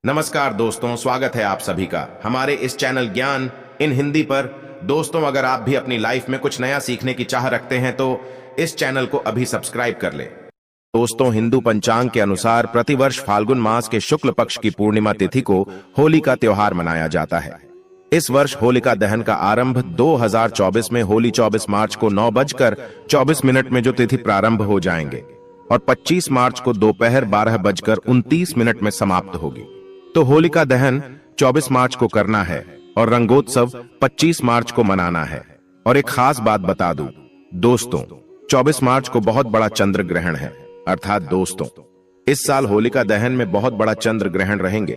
नमस्कार दोस्तों, स्वागत है आप सभी का हमारे इस चैनल ज्ञान इन हिंदी पर। दोस्तों, अगर आप भी अपनी लाइफ में कुछ नया सीखने की चाह रखते हैं तो इस चैनल को अभी सब्सक्राइब कर ले। दोस्तों, हिंदू पंचांग के अनुसार प्रतिवर्ष फाल्गुन मास के शुक्ल पक्ष की पूर्णिमा तिथि को होली का त्योहार मनाया जाता है। इस वर्ष होलिका दहन का आरंभ 2024 में होली 24 मार्च को 9:24 में जो तिथि प्रारंभ हो जाएंगे और 25 मार्च को दोपहर 12:29 में समाप्त होगी। तो होलिका दहन 24 मार्च को करना है और रंगोत्सव 25 मार्च को मनाना है। और एक खास बात बता दूं दोस्तों, 24 मार्च को बहुत बड़ा चंद्र ग्रहण है। अर्थात दोस्तों, इस साल होलिका दहन में बहुत बड़ा चंद्र ग्रहण रहेंगे।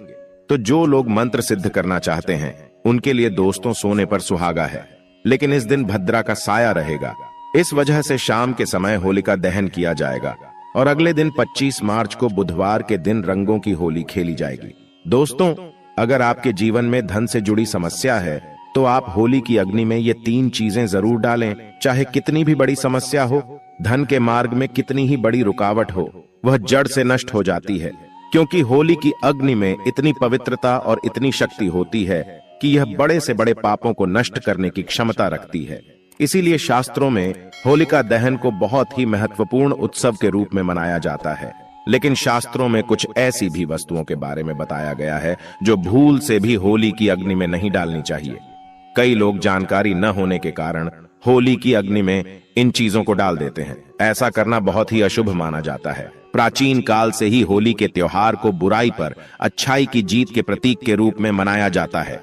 तो जो लोग मंत्र सिद्ध करना चाहते हैं उनके लिए दोस्तों सोने पर सुहागा है। लेकिन इस दिन भद्रा का साया रहेगा, इस वजह से शाम के समय होलिका दहन किया जाएगा और अगले दिन 25 मार्च को बुधवार के दिन रंगों की होली खेली जाएगी। दोस्तों, अगर आपके जीवन में धन से जुड़ी समस्या है तो आप होली की अग्नि में ये 3 चीजें जरूर डालें। चाहे कितनी भी बड़ी समस्या हो, धन के मार्ग में कितनी ही बड़ी रुकावट हो, वह जड़ से नष्ट हो जाती है, क्योंकि होली की अग्नि में इतनी पवित्रता और इतनी शक्ति होती है कि यह बड़े से बड़े पापों को नष्ट करने की क्षमता रखती है। इसीलिए शास्त्रों में होलिका दहन को बहुत ही महत्वपूर्ण उत्सव के रूप में मनाया जाता है। लेकिन शास्त्रों में कुछ ऐसी भी वस्तुओं के बारे में बताया गया है जो भूल से भी होली की अग्नि में नहीं डालनी चाहिए। कई लोग जानकारी न होने के कारण होली की अग्नि में इन चीजों को डाल देते हैं। ऐसा करना बहुत ही अशुभ माना जाता है। प्राचीन काल से ही होली के त्योहार को बुराई पर अच्छाई की जीत के प्रतीक के रूप में मनाया जाता है।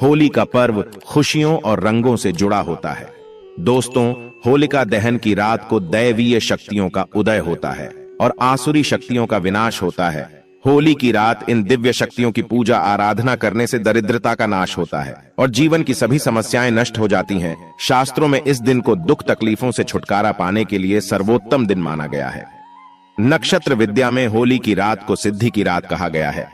होली का पर्व खुशियों और रंगों से जुड़ा होता है। दोस्तों, होलिका दहन की रात को दैवीय शक्तियों का उदय होता है और आसुरी शक्तियों का विनाश होता है। होली की रात इन दिव्य शक्तियों की पूजा आराधना करने से दरिद्रता का नाश होता है और जीवन की सभी समस्याएं नष्ट हो जाती हैं। शास्त्रों में इस दिन को दुख तकलीफों से छुटकारा पाने के लिए सर्वोत्तम दिन माना गया है। नक्षत्र विद्या में होली की रात को सिद्धि की रात कहा गया है।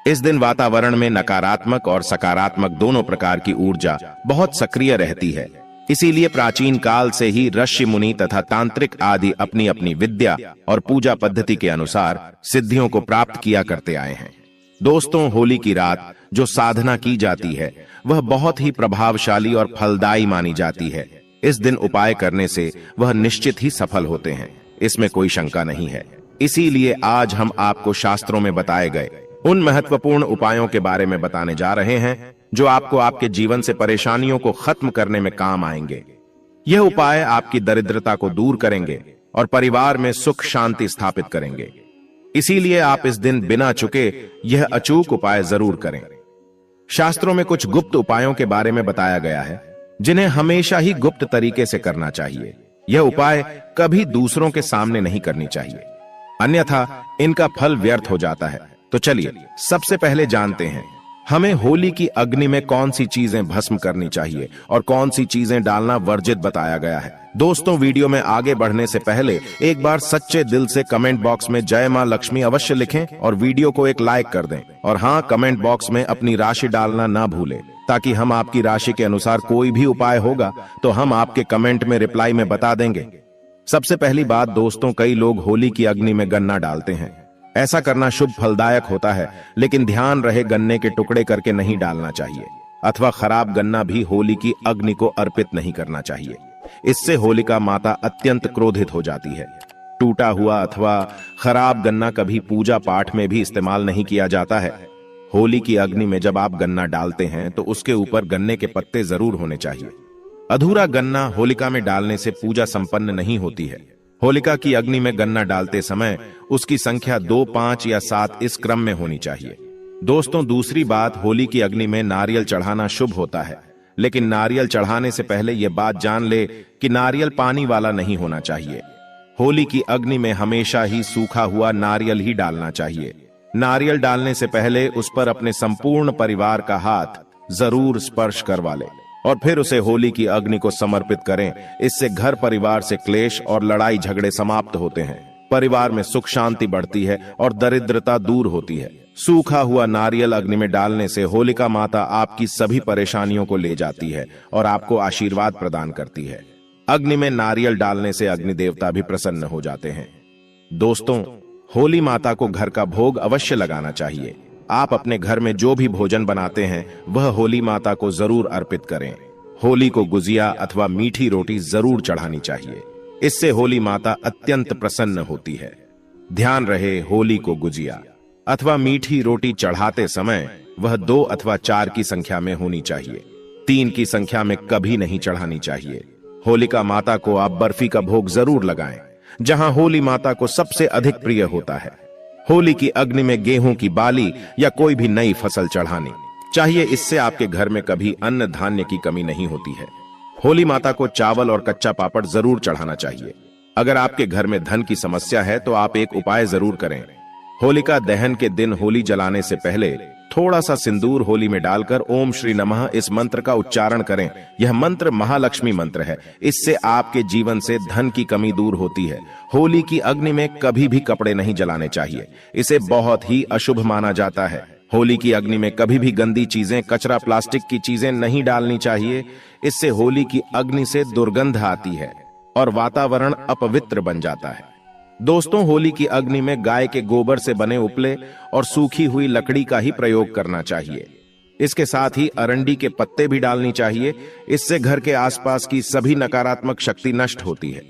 इस दिन वातावरण में नकारात्मक और सकारात्मक दोनों प्रकार की ऊर्जा बहुत सक्रिय रहती है। इसीलिए प्राचीन काल से ही ऋषि मुनि तथा तांत्रिक आदि अपनी अपनी विद्या और पूजा पद्धति के अनुसार सिद्धियों को प्राप्त किया करते आए हैं। दोस्तों, होली की रात जो साधना की जाती है वह बहुत ही प्रभावशाली और फलदायी मानी जाती है। इस दिन उपाय करने से वह निश्चित ही सफल होते हैं, इसमें कोई शंका नहीं है। इसीलिए आज हम आपको शास्त्रों में बताए गए उन महत्वपूर्ण उपायों के बारे में बताने जा रहे हैं जो आपको आपके जीवन से परेशानियों को खत्म करने में काम आएंगे। यह उपाय आपकी दरिद्रता को दूर करेंगे और परिवार में सुख शांति स्थापित करेंगे। इसीलिए आप इस दिन बिना चुके यह अचूक उपाय जरूर करें। शास्त्रों में कुछ गुप्त उपायों के बारे में बताया गया है जिन्हें हमेशा ही गुप्त तरीके से करना चाहिए। यह उपाय कभी दूसरों के सामने नहीं करनी चाहिए, अन्यथा इनका फल व्यर्थ हो जाता है। तो चलिए सबसे पहले जानते हैं हमें होली की अग्नि में कौन सी चीजें भस्म करनी चाहिए और कौन सी चीजें डालना वर्जित बताया गया है। दोस्तों, वीडियो में आगे बढ़ने से पहले एक बार सच्चे दिल से कमेंट बॉक्स में जय मां लक्ष्मी अवश्य लिखें और वीडियो को एक लाइक कर दें। और हाँ, कमेंट बॉक्स में अपनी राशि डालना ना भूलें, ताकि हम आपकी राशि के अनुसार कोई भी उपाय होगा तो हम आपके कमेंट में रिप्लाई में बता देंगे। सबसे पहली बात दोस्तों, कई लोग होली की अग्नि में गन्ना डालते हैं। ऐसा करना शुभ फलदायक होता है, लेकिन ध्यान रहे गन्ने के टुकड़े करके नहीं डालना चाहिए अथवा खराब गन्ना भी होली की अग्नि को अर्पित नहीं करना चाहिए। इससे होलिका माता अत्यंत क्रोधित हो जाती है। टूटा हुआ अथवा खराब गन्ना कभी पूजा पाठ में भी इस्तेमाल नहीं किया जाता है। होली की अग्नि में जब आप गन्ना डालते हैं तो उसके ऊपर गन्ने के पत्ते जरूर होने चाहिए। अधूरा गन्ना होलिका में डालने से पूजा संपन्न नहीं होती है। होलिका की अग्नि में गन्ना डालते समय उसकी संख्या 2, 5 या 7 इस क्रम में होनी चाहिए। दोस्तों, दूसरी बात, होली की अग्नि में नारियल चढ़ाना शुभ होता है, लेकिन नारियल चढ़ाने से पहले यह बात जान ले कि नारियल पानी वाला नहीं होना चाहिए। होली की अग्नि में हमेशा ही सूखा हुआ नारियल ही डालना चाहिए। नारियल डालने से पहले उस पर अपने संपूर्ण परिवार का हाथ जरूर स्पर्श करवा ले और फिर उसे होली की अग्नि को समर्पित करें। इससे घर परिवार से क्लेश और लड़ाई झगड़े समाप्त होते हैं, परिवार में सुख शांति बढ़ती है और दरिद्रता दूर होती है। सूखा हुआ नारियल अग्नि में डालने से होलिका माता आपकी सभी परेशानियों को ले जाती है और आपको आशीर्वाद प्रदान करती है। अग्नि में नारियल डालने से अग्नि देवता भी प्रसन्न हो जाते हैं। दोस्तों, होली माता को घर का भोग अवश्य लगाना चाहिए। आप अपने घर में जो भी भोजन बनाते हैं वह होली माता को जरूर अर्पित करें। होली को गुजिया अथवा मीठी रोटी जरूर चढ़ानी चाहिए। इससे होली माता अत्यंत प्रसन्न होती है। ध्यान रहे, होली को गुजिया अथवा मीठी रोटी चढ़ाते समय वह 2 अथवा 4 की संख्या में होनी चाहिए। 3 की संख्या में कभी नहीं चढ़ानी चाहिए। होलिका माता को आप बर्फी का भोग जरूर लगाएं, जहां होली माता को सबसे अधिक प्रिय होता है। होली की अग्नि में गेहूं की बाली या कोई भी नई फसल चढ़ानी चाहिए। इससे आपके घर में कभी अन्न धान्य की कमी नहीं होती है। होली माता को चावल और कच्चा पापड़ जरूर चढ़ाना चाहिए। अगर आपके घर में धन की समस्या है तो आप एक उपाय जरूर करें। होलिका दहन के दिन होली जलाने से पहले थोड़ा सा सिंदूर होली में डालकर ओम श्री नमः इस मंत्र का उच्चारण करें। यह मंत्र महालक्ष्मी मंत्र है। इससे आपके जीवन से धन की कमी दूर होती है। होली की अग्नि में कभी भी कपड़े नहीं जलाने चाहिए, इसे बहुत ही अशुभ माना जाता है। होली की अग्नि में कभी भी गंदी चीजें, कचरा, प्लास्टिक की चीजें नहीं डालनी चाहिए। इससे होली की अग्नि से दुर्गंध आती है और वातावरण अपवित्र बन जाता है। दोस्तों, होली की अग्नि में गाय के गोबर से बने उपले और सूखी हुई लकड़ी का ही प्रयोग करना चाहिए। इसके साथ ही अरंडी के पत्ते भी डालनी चाहिए। इससे घर के आसपास की सभी नकारात्मक शक्ति नष्ट होती है।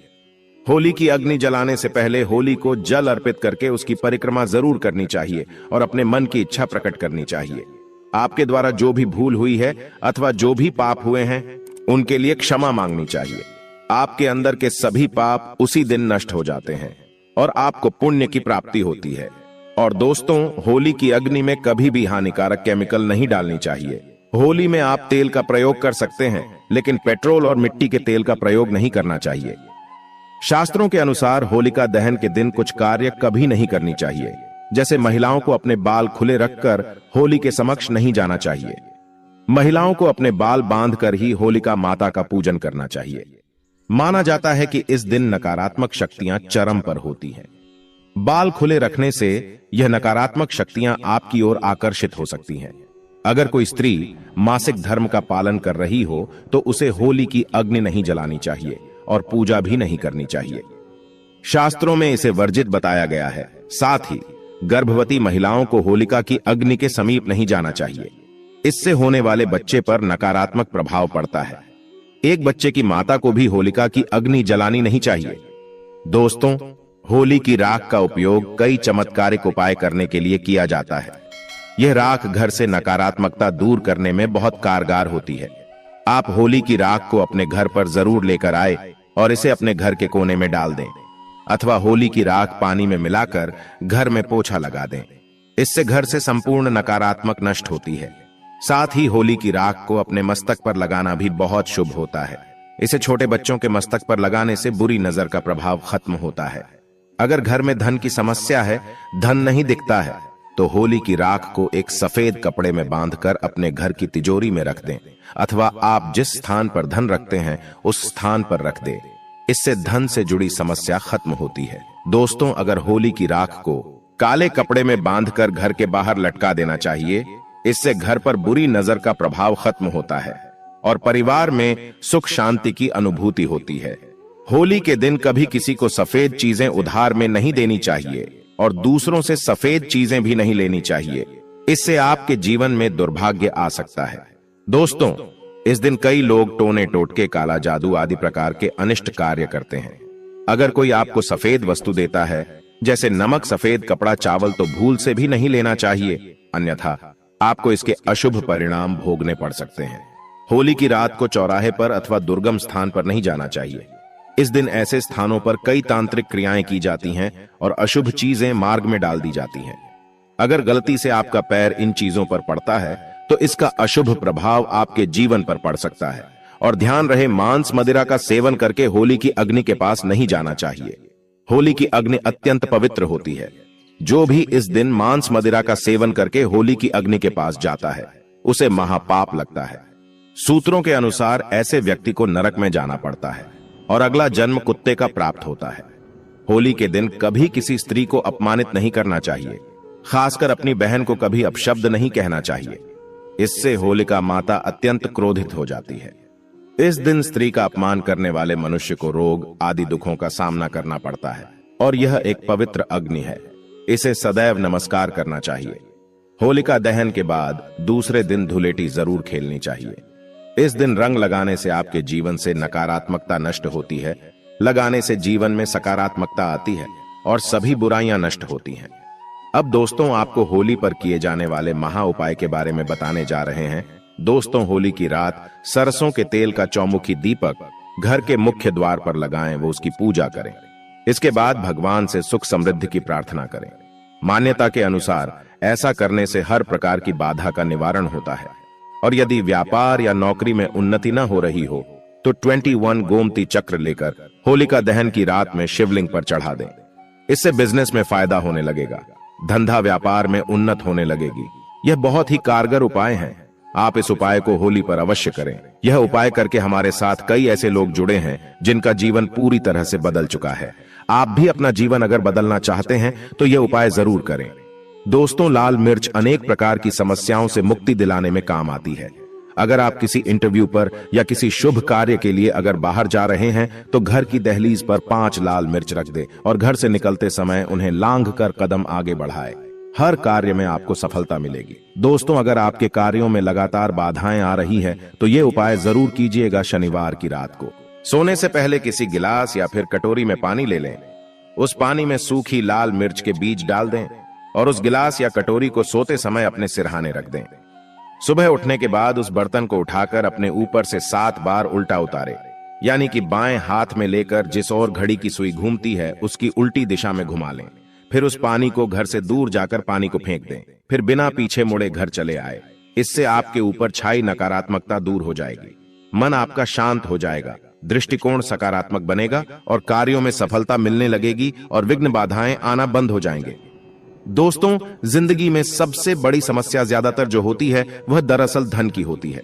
होली की अग्नि जलाने से पहले होली को जल अर्पित करके उसकी परिक्रमा जरूर करनी चाहिए और अपने मन की इच्छा प्रकट करनी चाहिए। आपके द्वारा जो भी भूल हुई है अथवा जो भी पाप हुए हैं उनके लिए क्षमा मांगनी चाहिए। आपके अंदर के सभी पाप उसी दिन नष्ट हो जाते हैं और आपको पुण्य की प्राप्ति होती है। और दोस्तों, होली की अग्नि में कभी भी हानिकारक केमिकल नहीं डालनी चाहिए। होली में आप तेल का प्रयोग कर सकते हैं, लेकिन पेट्रोल और मिट्टी के तेल का प्रयोग नहीं करना चाहिए। शास्त्रों के अनुसार होलिका दहन के दिन कुछ कार्य कभी नहीं करनी चाहिए, जैसे महिलाओं को अपने बाल खुले रखकर होली के समक्ष नहीं जाना चाहिए। महिलाओं को अपने बाल बांधकर ही होलिका माता का पूजन करना चाहिए। माना जाता है कि इस दिन नकारात्मक शक्तियां चरम पर होती हैं। बाल खुले रखने से यह नकारात्मक शक्तियां आपकी ओर आकर्षित हो सकती हैं। अगर कोई स्त्री मासिक धर्म का पालन कर रही हो तो उसे होली की अग्नि नहीं जलानी चाहिए और पूजा भी नहीं करनी चाहिए। शास्त्रों में इसे वर्जित बताया गया है। साथ ही गर्भवती महिलाओं को होलिका की अग्नि के समीप नहीं जाना चाहिए। इससे होने वाले बच्चे पर नकारात्मक प्रभाव पड़ता है। एक बच्चे की माता को भी होलिका की अग्नि जलानी नहीं चाहिए। दोस्तों, होली की राख का उपयोग कई चमत्कारिक उपाय करने के लिए किया जाता है। यह राख घर से नकारात्मकता दूर करने में बहुत कारगर होती है। आप होली की राख को अपने घर पर जरूर लेकर आए और इसे अपने घर के कोने में डाल दें, अथवा होली की राख पानी में मिलाकर घर में पोछा लगा दें। इससे घर से संपूर्ण नकारात्मक नष्ट होती है। साथ ही होली की राख को अपने मस्तक पर लगाना भी बहुत शुभ होता है। इसे छोटे बच्चों के मस्तक पर लगाने से बुरी नजर का प्रभाव खत्म होता है। अगर घर में धन की समस्या है, धन नहीं दिखता है, तो होली की राख को एक सफेद कपड़े में बांधकर अपने घर की तिजोरी में रख दें, अथवा आप जिस स्थान पर धन रखते हैं उस स्थान पर रख दें। इससे धन से जुड़ी समस्या खत्म होती है। दोस्तों, अगर होली की राख को काले कपड़े में बांधकर घर के बाहर लटका देना चाहिए। इससे घर पर बुरी नजर का प्रभाव खत्म होता है और परिवार में सुख शांति की अनुभूति होती है। होली के दिन कभी किसी को सफेद चीजें उधार में नहीं देनी चाहिए और दूसरों से सफेद चीजें भी नहीं लेनी चाहिए। इससे आपके जीवन में दुर्भाग्य आ सकता है। दोस्तों, इस दिन कई लोग टोने टोटके, काला जादू आदि प्रकार के अनिष्ट कार्य करते हैं। अगर कोई आपको सफेद वस्तु देता है, जैसे नमक, सफेद कपड़ा, चावल, तो भूल से भी नहीं लेना चाहिए, अन्यथा आपको इसके अशुभ परिणाम भोगने पड़ सकते हैं। होली की रात को चौराहे पर अथवा दुर्गम स्थान पर नहीं जाना चाहिए। इस दिन ऐसे स्थानों पर कई तांत्रिक क्रियाएं की जाती हैं और अशुभ चीजें मार्ग में डाल दी जाती हैं। अगर गलती से आपका पैर इन चीजों पर पड़ता है तो इसका अशुभ प्रभाव आपके जीवन पर पड़ सकता है। और ध्यान रहे, मांस मदिरा का सेवन करके होली की अग्नि के पास नहीं जाना चाहिए। होली की अग्नि अत्यंत पवित्र होती है। जो भी इस दिन मांस मदिरा का सेवन करके होली की अग्नि के पास जाता है उसे महापाप लगता है। सूत्रों के अनुसार ऐसे व्यक्ति को नरक में जाना पड़ता है और अगला जन्म कुत्ते का प्राप्त होता है। होली के दिन कभी किसी स्त्री को अपमानित नहीं करना चाहिए, खासकर अपनी बहन को कभी अपशब्द नहीं कहना चाहिए। इससे होलिका माता अत्यंत क्रोधित हो जाती है। इस दिन स्त्री का अपमान करने वाले मनुष्य को रोग आदि दुखों का सामना करना पड़ता है और यह एक पवित्र अग्नि है। इसे सदैव नमस्कार करना चाहिए। होलिका दहन के बाद दूसरे दिन धुलेटी जरूर खेलनी चाहिए। इस दिन रंग लगाने से आपके जीवन से नकारात्मकता नष्ट होती है, लगाने से जीवन में सकारात्मकता आती है और सभी बुराइयां नष्ट होती हैं। अब दोस्तों, आपको होली पर किए जाने वाले महा उपाय के बारे में बताने जा रहे हैं। दोस्तों, होली की रात सरसों के तेल का चौमुखी दीपक घर के मुख्य द्वार पर लगाएं, वो उसकी पूजा करें। इसके बाद भगवान से सुख समृद्धि की प्रार्थना करें। मान्यता के अनुसार ऐसा करने से हर प्रकार की बाधा का निवारण होता है और यदि व्यापार या नौकरी में उन्नति न हो रही हो तो 21 गोमती चक्र लेकर होलिका दहन की रात में शिवलिंग पर चढ़ा दें। इससे बिजनेस में फायदा होने लगेगा, धंधा व्यापार में उन्नत होने लगेगी। यह बहुत ही कारगर उपाय है। आप इस उपाय को होली पर अवश्य करें। यह उपाय करके हमारे साथ कई ऐसे लोग जुड़े हैं जिनका जीवन पूरी तरह से बदल चुका है। आप भी अपना जीवन अगर बदलना चाहते हैं तो यह उपाय जरूर करें। दोस्तों, लाल मिर्च अनेक प्रकार की समस्याओं से मुक्ति दिलाने में काम आती है। अगर आप किसी इंटरव्यू पर या किसी शुभ कार्य के लिए अगर बाहर जा रहे हैं तो घर की दहलीज पर 5 लाल मिर्च रख दें और घर से निकलते समय उन्हें लांघ कर कदम आगे बढ़ाएं। हर कार्य में आपको सफलता मिलेगी। दोस्तों, अगर आपके कार्यों में लगातार बाधाएं आ रही हैं तो ये उपाय जरूर कीजिएगा। शनिवार की रात को सोने से पहले किसी गिलास या फिर कटोरी में पानी ले लें। उस पानी में सूखी लाल मिर्च के बीज डाल दें और उस गिलास या कटोरी को सोते समय अपने सिरहाने रख दें। सुबह उठने के बाद उस बर्तन को उठाकर अपने ऊपर से 7 बार उल्टा उतारें, यानी कि बाएं हाथ में लेकर जिस ओर घड़ी की सुई घूमती है उसकी उल्टी दिशा में घुमा लें। फिर उस पानी को घर से दूर जाकर पानी को फेंक दें। फिर बिना पीछे मुड़े घर चले आए। इससे आपके ऊपर छाई नकारात्मकता दूर हो जाएगी, मन आपका शांत हो जाएगा, दृष्टिकोण सकारात्मक बनेगा और कार्यों में सफलता मिलने लगेगी और विघ्न बाधाएं आना बंद हो जाएंगे। दोस्तों, जिंदगी में सबसे बड़ी समस्या ज्यादातर जो होती है वह दरअसल धन की होती है।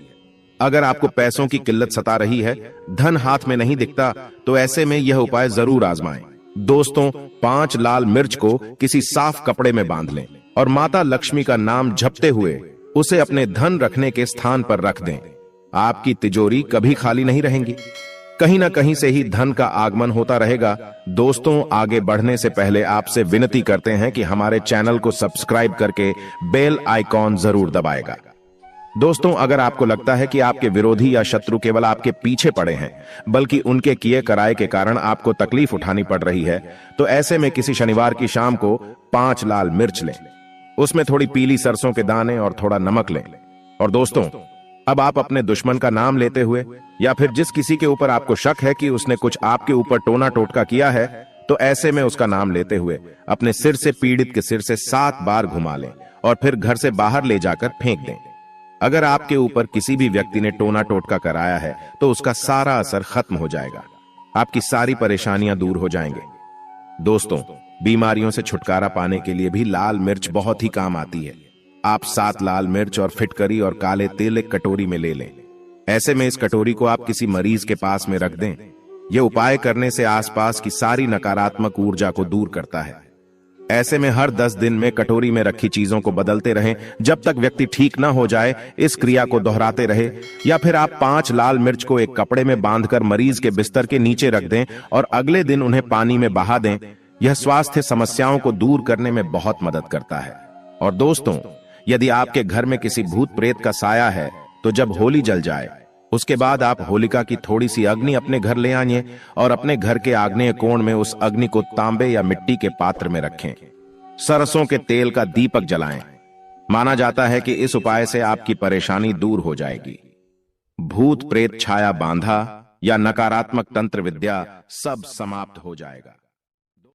अगर आपको पैसों की किल्लत सता रही है, धन हाथ में नहीं दिखता, तो ऐसे में यह उपाय जरूर आजमाएं। दोस्तों, 5 लाल मिर्च को किसी साफ कपड़े में बांध लें और माता लक्ष्मी का नाम जपते हुए उसे अपने धन रखने के स्थान पर रख दें। आपकी तिजोरी कभी खाली नहीं रहेंगी, कहीं ना कहीं से ही धन का आगमन होता रहेगा। दोस्तों, आगे बढ़ने से पहले आपसे विनती करते हैं कि हमारे चैनल को सब्सक्राइब करके बेल आइकॉन जरूर दबाएगा। दोस्तों, अगर आपको लगता है कि आपके विरोधी या शत्रु केवल आपके पीछे पड़े हैं, बल्कि उनके किए कराए के कारण आपको तकलीफ उठानी पड़ रही है, तो ऐसे में किसी शनिवार की शाम को 5 लाल मिर्च लें, उसमें थोड़ी पीली सरसों के दाने और थोड़ा नमक लें। और दोस्तों, अब आप अपने दुश्मन का नाम लेते हुए या फिर जिस किसी के ऊपर आपको शक है कि उसने कुछ आपके ऊपर टोना टोटका किया है, तो ऐसे में उसका नाम लेते हुए अपने सिर से पीड़ित के सिर से 7 बार घुमा लें और फिर घर से बाहर ले जाकर फेंक दें। अगर आपके ऊपर किसी भी व्यक्ति ने टोना टोटका कराया है तो उसका सारा असर खत्म हो जाएगा, आपकी सारी परेशानियां दूर हो जाएंगे। दोस्तों, बीमारियों से छुटकारा पाने के लिए भी लाल मिर्च बहुत ही काम आती है। आप 7 लाल मिर्च और फिटकरी और काले तिल एक कटोरी में ले लें। ऐसे में इस कटोरी को आप किसी मरीज के पास में रख दें। यह उपाय करने से आसपास की सारी नकारात्मक ऊर्जा को दूर करता है। ऐसे में हर 10 दिन में कटोरी में रखी चीजों को बदलते रहें जब तक व्यक्ति ठीक ना हो जाए। इस क्रिया को दोहराते रहे। या फिर आप 5 लाल मिर्च को एक कपड़े में बांधकर मरीज के बिस्तर के नीचे रख दें और अगले दिन उन्हें पानी में बहा दें। यह स्वास्थ्य समस्याओं को दूर करने में बहुत मदद करता है। और दोस्तों, यदि आपके घर में किसी भूत प्रेत का साया है तो जब होली जल जाए उसके बाद आप होलिका की थोड़ी सी अग्नि अपने घर ले आइए और अपने घर के आग्नेय कोण में उस अग्नि को तांबे या मिट्टी के पात्र में रखें। सरसों के तेल का दीपक जलाएं। माना जाता है कि इस उपाय से आपकी परेशानी दूर हो जाएगी। भूत प्रेत छाया बांधा या नकारात्मक तंत्र विद्या सब समाप्त हो जाएगा।